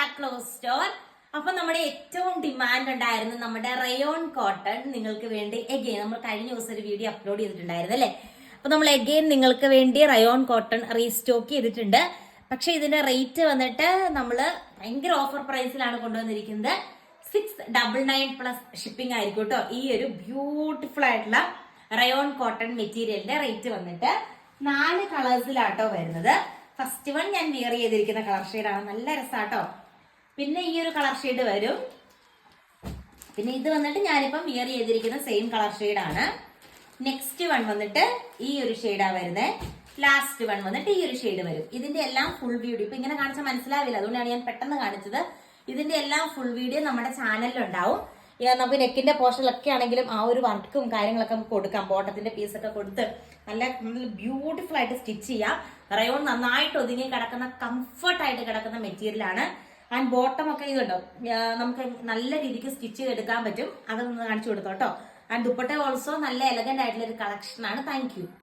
Back close store. അപ്പൊ നമ്മുടെ ഏറ്റവും ഡിമാൻഡ് ഉണ്ടായിരുന്നു നമ്മുടെ റയോൺ കോട്ടൺ നിങ്ങൾക്ക് വേണ്ടി എഗെയിൻ നമ്മൾ കഴിഞ്ഞ ദിവസം ഒരു വീഡിയോ അപ്ലോഡ് ചെയ്തിട്ടുണ്ടായിരുന്നു അല്ലെ. അപ്പൊ നമ്മൾ എഗെയിൻ നിങ്ങൾക്ക് വേണ്ടി റയോൺ കോട്ടൺ റീസ്റ്റോക്ക് ചെയ്തിട്ടുണ്ട്. പക്ഷെ ഇതിന്റെ റേറ്റ് വന്നിട്ട് നമ്മള് ഭയങ്കര ഓഫർ പ്രൈസിലാണ് കൊണ്ടുവന്നിരിക്കുന്നത്. 699 പ്ലസ് ഷിപ്പിംഗ് ആയിരിക്കും കേട്ടോ. ഈ ഒരു ബ്യൂട്ടിഫുൾ ആയിട്ടുള്ള റയോൺ കോട്ടൺ മെറ്റീരിയലിന്റെ റേറ്റ് വന്നിട്ട് 4 കളേഴ്സിലാട്ടോ വരുന്നത്. ഫസ്റ്റ് വൺ ഞാൻ വിയർ ചെയ്തിരിക്കുന്ന കളർ ഷെയ്ഡാണ്, നല്ല രസാട്ടോ. പിന്നെ ഈ ഒരു കളർ ഷെയ്ഡ് വരും. പിന്നെ ഇത് വന്നിട്ട് ഞാനിപ്പം വിയർ ചെയ്തിരിക്കുന്ന സെയിം കളർ ഷെയ്ഡാണ്. നെക്സ്റ്റ് വൺ വന്നിട്ട് ഈ ഒരു ഷെയ്ഡാ വരുന്നത്. ലാസ്റ്റ് വൺ വന്നിട്ട് ഈ ഒരു ഷെയ്ഡ് വരും. ഇതിന്റെ എല്ലാം ഫുൾ വീഡിയോ ഇപ്പൊ ഇങ്ങനെ കാണിച്ചാൽ മനസ്സിലാവില്ല, അതുകൊണ്ടാണ് ഞാൻ പെട്ടെന്ന് കാണിച്ചത്. ഇതിന്റെ എല്ലാം ഫുൾ വീഡിയോ നമ്മുടെ ചാനലിലുണ്ടാവും. നമുക്ക് നെക്കിന്റെ പോർഷനിലൊക്കെ ആണെങ്കിലും ആ ഒരു വർക്കും കാര്യങ്ങളൊക്കെ നമുക്ക് കൊടുക്കാം. ബോട്ടത്തിന്റെ പീസൊക്കെ കൊടുത്ത് നല്ല ബ്യൂട്ടിഫുൾ ആയിട്ട് സ്റ്റിച്ച് ചെയ്യാം. റയോൺ നന്നായിട്ട് ഒതുങ്ങി കിടക്കുന്ന കംഫർട്ടായിട്ട് കിടക്കുന്ന മെറ്റീരിയൽ ആണ്. ആൻഡ് ബോട്ടം ഒക്കെ ഇതുണ്ടോ, നമുക്ക് നല്ല രീതിക്ക് സ്റ്റിച്ച് ചെയ്തെടുക്കാൻ പറ്റും. അതൊന്ന് കാണിച്ചു കൊടുത്തോട്ടോ. ആൻഡ് ദുപ്പട്ട ഓൾസോ നല്ല എലഗന്റ് ആയിട്ടുള്ള ഒരു കളക്ഷൻ ആണ്. Thank you.